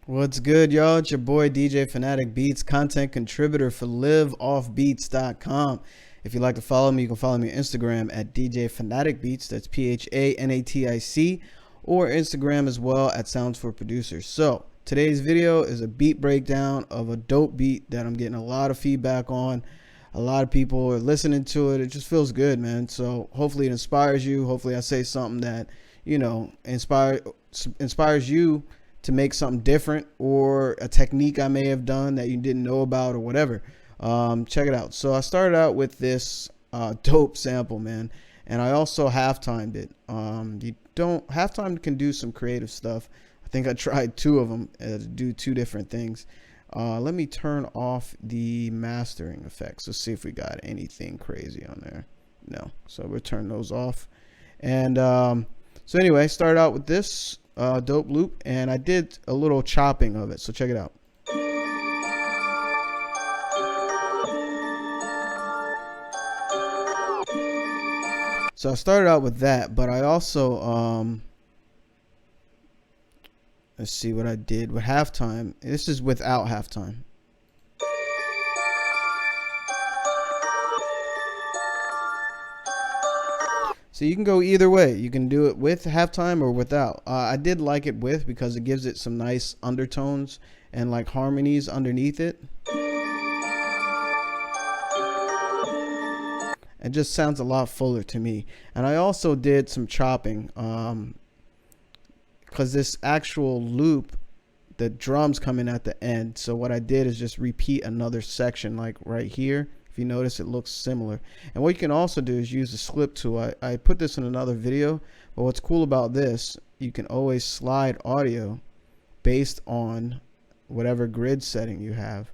What's good, y'all? It's your boy DJ Fanatic Beats, content contributor for LiveOffBeats.com. If you'd like to follow me, you can follow me on Instagram at DJ Fanatic Beats. That's PHANATIC, or Instagram as well at Sounds for Producers. So today's video is a beat breakdown of a dope beat that I'm getting a lot of feedback on. A lot of people are listening to it. It just feels good, man. So hopefully it inspires you. Hopefully I say something that, you know, inspires you to make something different, or a technique I may have done that you didn't know about, or whatever. Check it out. So I started out with this dope sample, man, and I also half-timed it. Half-time can do some creative stuff. I think I tried two of them to do two different things. Let me turn off the mastering effects. Let's see if we got anything crazy on there. No, so we'll turn those off. And so anyway, started out with this dope loop, and I did a little chopping of it, so check it out. So I started out with that, but I also let's see what I did with halftime. This is without halftime. So you can go either way. You can do it with halftime or without. I did like it with, because it gives it some nice undertones and like harmonies underneath it. It just sounds a lot fuller to me. And I also did some chopping, because this actual loop, the drums come in at the end. So what I did is just repeat another section, like right here. If you notice, it looks similar. And what you can also do is use the slip tool. I put this in another video, but what's cool about this, you can always slide audio based on whatever grid setting you have,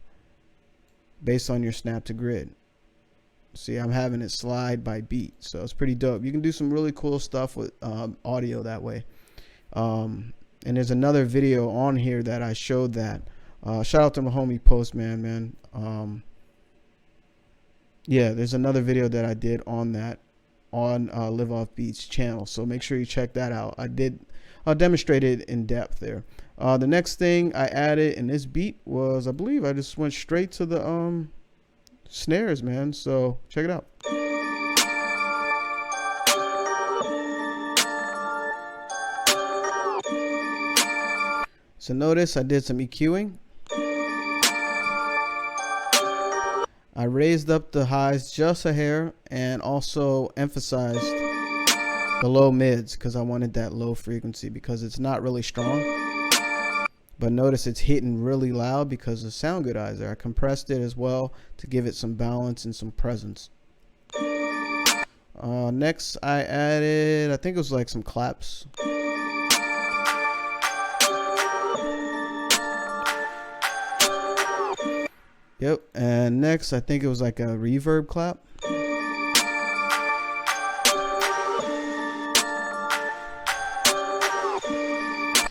based on your snap to grid. See, I'm having it slide by beat, so it's pretty dope. You can do some really cool stuff with audio that way. And there's another video on here that I showed that. Shout out to my homie Postman, man. Yeah, there's another video that I did on that on LiveOffBeats channel, so make sure you check that out. I demonstrated in depth there. The next thing I added in this beat was, I believe I just went straight to the snares, man, so check it out. So notice I did some EQing. I raised up the highs just a hair, and also emphasized the low mids, because I wanted that low frequency, because it's not really strong. But notice it's hitting really loud because of sound goodizer. I compressed it as well to give it some balance and some presence. Next I added, I think it was like some claps. Yep, and next I think it was like a reverb clap.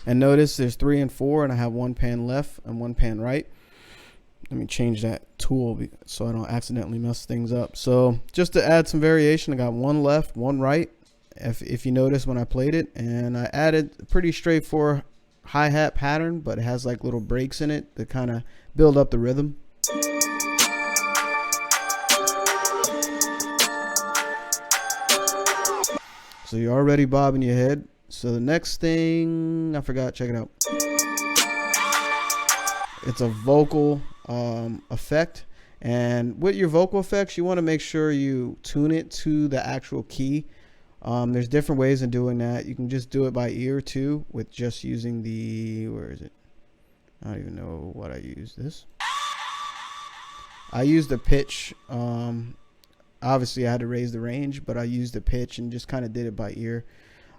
And notice there's 3 and 4, and I have one pan left and one pan right. Let me change that tool so I don't accidentally mess things up. So just to add some variation, I got one left, one right, if you notice when I played it. And I added a pretty straightforward hi-hat pattern, but it has like little breaks in it to kind of build up the rhythm. So you're already bobbing your head. So the next thing I forgot, check it out. It's a vocal effect, and with your vocal effects, you want to make sure you tune it to the actual key. There's different ways of doing that. You can just do it by ear too, with just using the, where is it? I don't even know what I use. This. I used the pitch. Obviously I had to raise the range, but I used the pitch and just kind of did it by ear.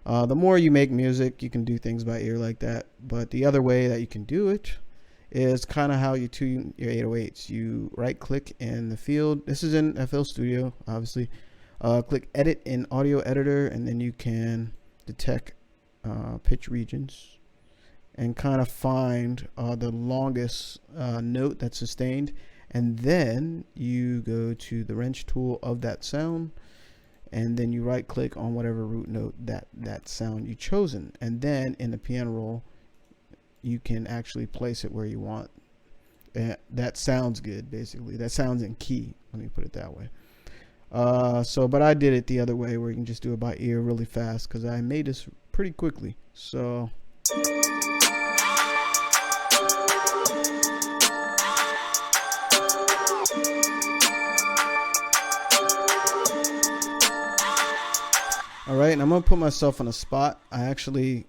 The more you make music, you can do things by ear like that. But the other way that you can do it is kind of how you tune your 808s. You right click in the field. This is in FL Studio, obviously. Click edit in audio editor, and then you can detect pitch regions and kind of find the longest note that's sustained. And then you go to the wrench tool of that sound, and then you right click on whatever root note that sound you've chosen. And then in the piano roll, you can actually place it where you want. And that sounds good, basically. That sounds in key. Let me put it that way. But I did it the other way, where you can just do it by ear really fast, because I made this pretty quickly. So all right, and I'm gonna put myself on a spot. I actually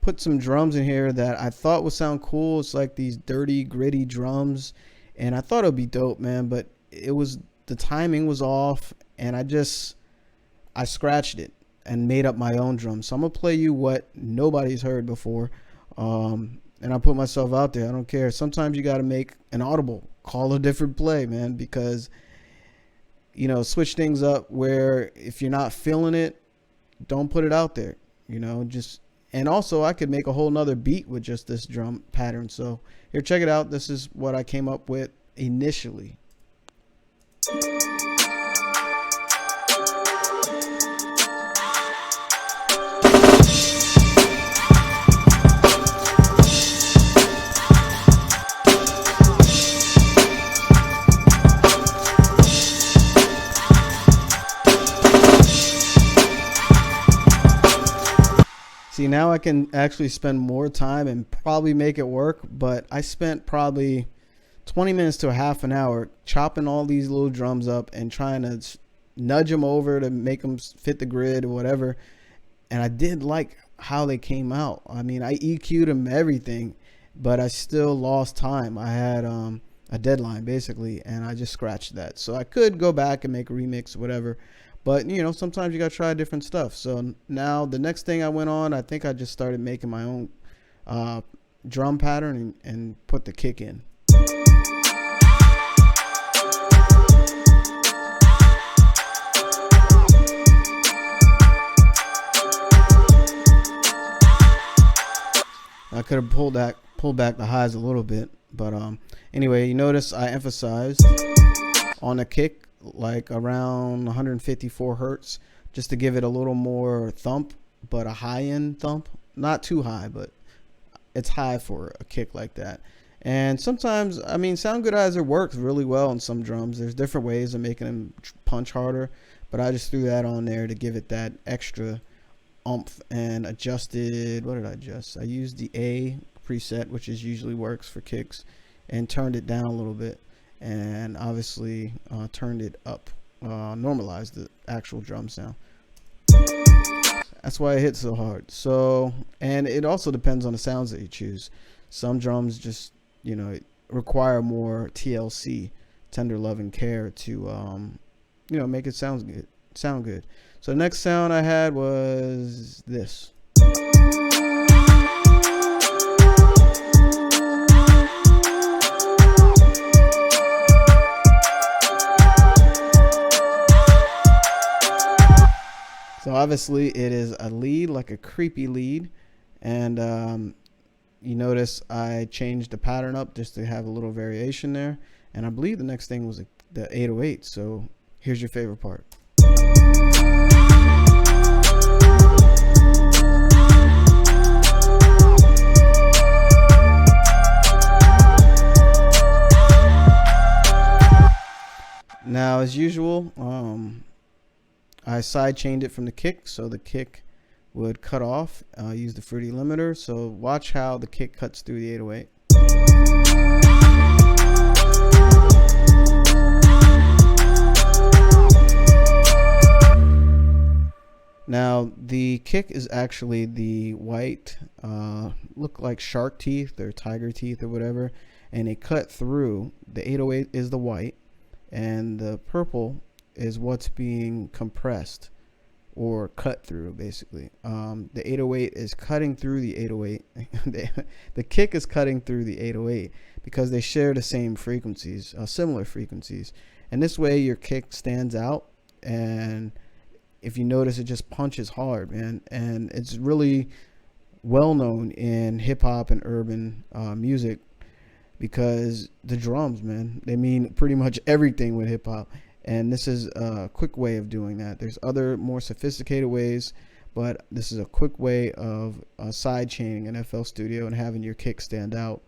put some drums in here that I thought would sound cool. It's like these dirty, gritty drums, and I thought it would be dope, man, but the timing was off, and I scratched it and made up my own drum. So I'm gonna play you what nobody's heard before, and I put myself out there. I don't care. Sometimes you got to make an audible, call a different play, man, because switch things up, where if you're not feeling it, don't put it out there, and also I could make a whole nother beat with just this drum pattern. So here, check it out. This is what I came up with initially. See, now I can actually spend more time and probably make it work, but I spent probably 20 minutes to a half an hour chopping all these little drums up and trying to nudge them over to make them fit the grid or whatever. And I did like how they came out. I mean, I EQ'd them, everything, but I still lost time. I had a deadline basically, and I just scratched that. So I could go back and make a remix or whatever, but sometimes you gotta try different stuff. So now the next thing I went on, I think I just started making my own drum pattern and put the kick in. I could have pulled back the highs a little bit, but anyway, you notice I emphasized on the kick like around 154 hertz, just to give it a little more thump, but a high-end thump, not too high, but it's high for a kick like that. And sometimes, I mean, sound goodizer works really well on some drums. There's different ways of making them punch harder, but I just threw that on there to give it that extra oomph, and adjusted, what did I adjust? I used the A preset, which usually works for kicks, and turned it down a little bit, and obviously turned it up, normalized the actual drum sound. That's why it hits so hard. So, and it also depends on the sounds that you choose. Some drums just require more TLC, tender love and care, to make it sound good. So the next sound I had was this. So obviously it is a lead, like a creepy lead, and you notice I changed the pattern up just to have a little variation there, and I believe the next thing was the 808. So here's your favorite part. Now, as usual, I side chained it from the kick, so the kick would cut off. Use the fruity limiter, so watch how the kick cuts through the 808. Now the kick is actually the white, look like shark teeth or tiger teeth or whatever, and it cut through. The 808 is the white, and the purple is what's being compressed or cut through, basically. The 808 is cutting through the 808. The kick is cutting through the 808 because they share the same frequencies, similar frequencies, and this way your kick stands out. And if you notice, it just punches hard, man, and it's really well known in hip-hop and urban music, because the drums, man, they mean pretty much everything with hip-hop. And this is a quick way of doing that. There's other more sophisticated ways, but this is a quick way of side chaining an FL Studio and having your kick stand out.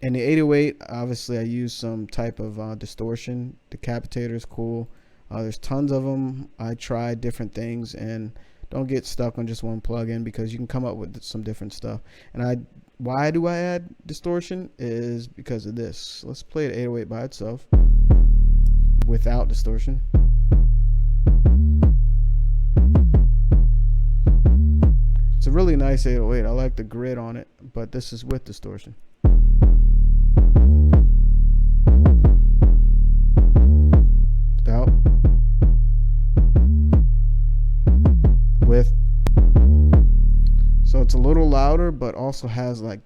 In the 808, obviously I use some type of distortion. Decapitator is cool. There's tons of them. I tried different things, and don't get stuck on just one plugin, because you can come up with some different stuff. And why do I add distortion is because of this. Let's play the 808 by itself without distortion. It's a really nice 808. I like the grid on it, but this is with distortion. Without. With. So it's a little louder, but also has like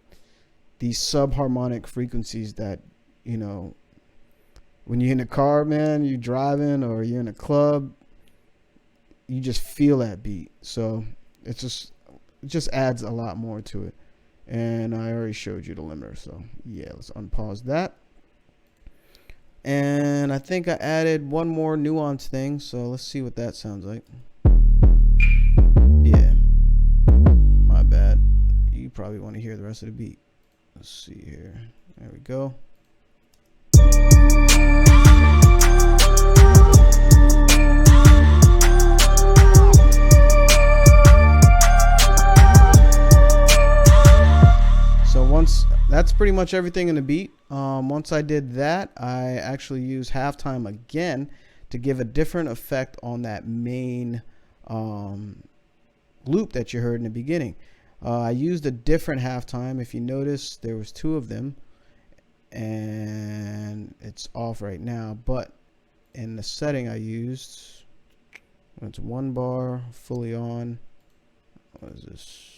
these subharmonic frequencies that, you know, when you're in a car, man, you're driving, or you're in a club, you just feel that beat. So it just adds a lot more to it. And I already showed you the limiter, so yeah, let's unpause that. And I think I added one more nuance thing, so let's see what that sounds like. Yeah, my bad. You probably want to hear the rest of the beat. Let's see here. There we go. That's pretty much everything in the beat. Once I did that, I actually used halftime again to give a different effect on that main loop that you heard in the beginning. I used a different halftime. If you notice, there was two of them, and it's off right now. But in the setting I used, it's 1 bar, fully on. What is this?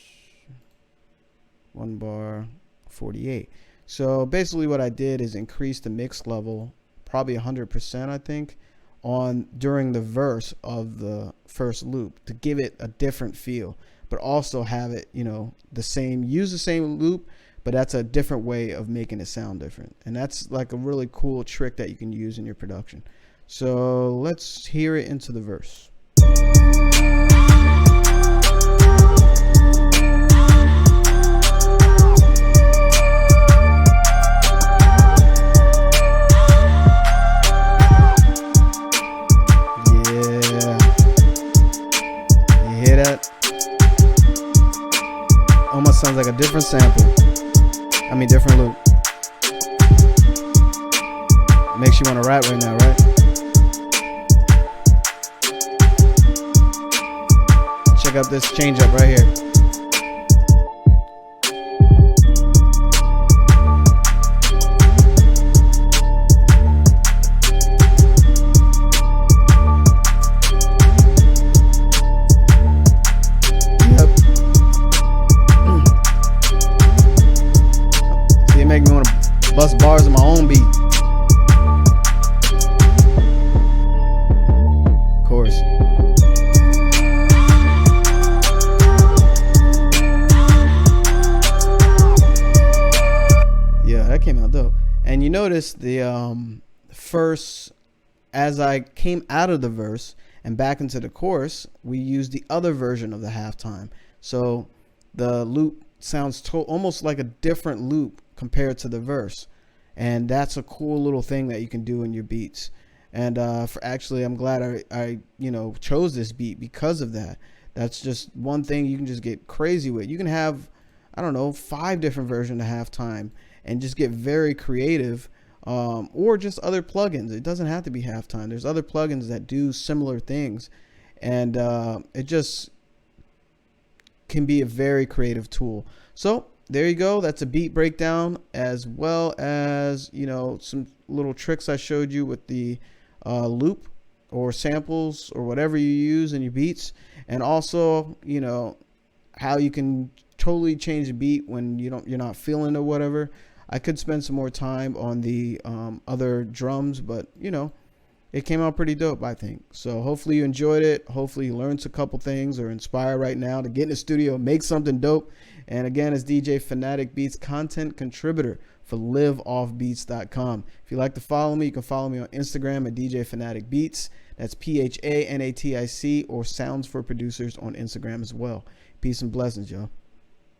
1 bar. 48. So basically what I did is increase the mix level probably 100%, I think, during the verse of the first loop to give it a different feel, but also have it, you know, use the same loop, but that's a different way of making it sound different. And that's like a really cool trick that you can use in your production. So let's hear it into the verse. Almost sounds like a different sample. I mean, different loop. Makes you want to rap right now, right? Check out this change up right here. Make me want to bust bars in my own beat. Of course. Yeah, that came out dope. And you notice the first, as I came out of the verse and back into the chorus, we used the other version of the halftime. So the loop sounds almost like a different loop compared to the verse, and that's a cool little thing that you can do in your beats. And I'm glad I chose this beat because of that. That's just one thing you can just get crazy with. You can have, I don't know, 5 different versions of halftime and just get very creative, or just other plugins. It doesn't have to be halftime. There's other plugins that do similar things, and it just can be a very creative tool. So there you go. That's a beat breakdown, as well as, you know, some little tricks I showed you with the loop or samples or whatever you use in your beats, and also, you know, how you can totally change the beat when you're not feeling it or whatever. I could spend some more time on the other drums, but you know, it came out pretty dope, I think. So hopefully you enjoyed it. Hopefully you learned a couple things or inspired right now to get in the studio, make something dope. And again, it's DJ Fanatic Beats, content contributor for LiveOffBeats.com. If you'd like to follow me, you can follow me on Instagram at DJ Fanatic Beats. That's PHANATIC, or Sounds for Producers on Instagram as well. Peace and blessings, y'all.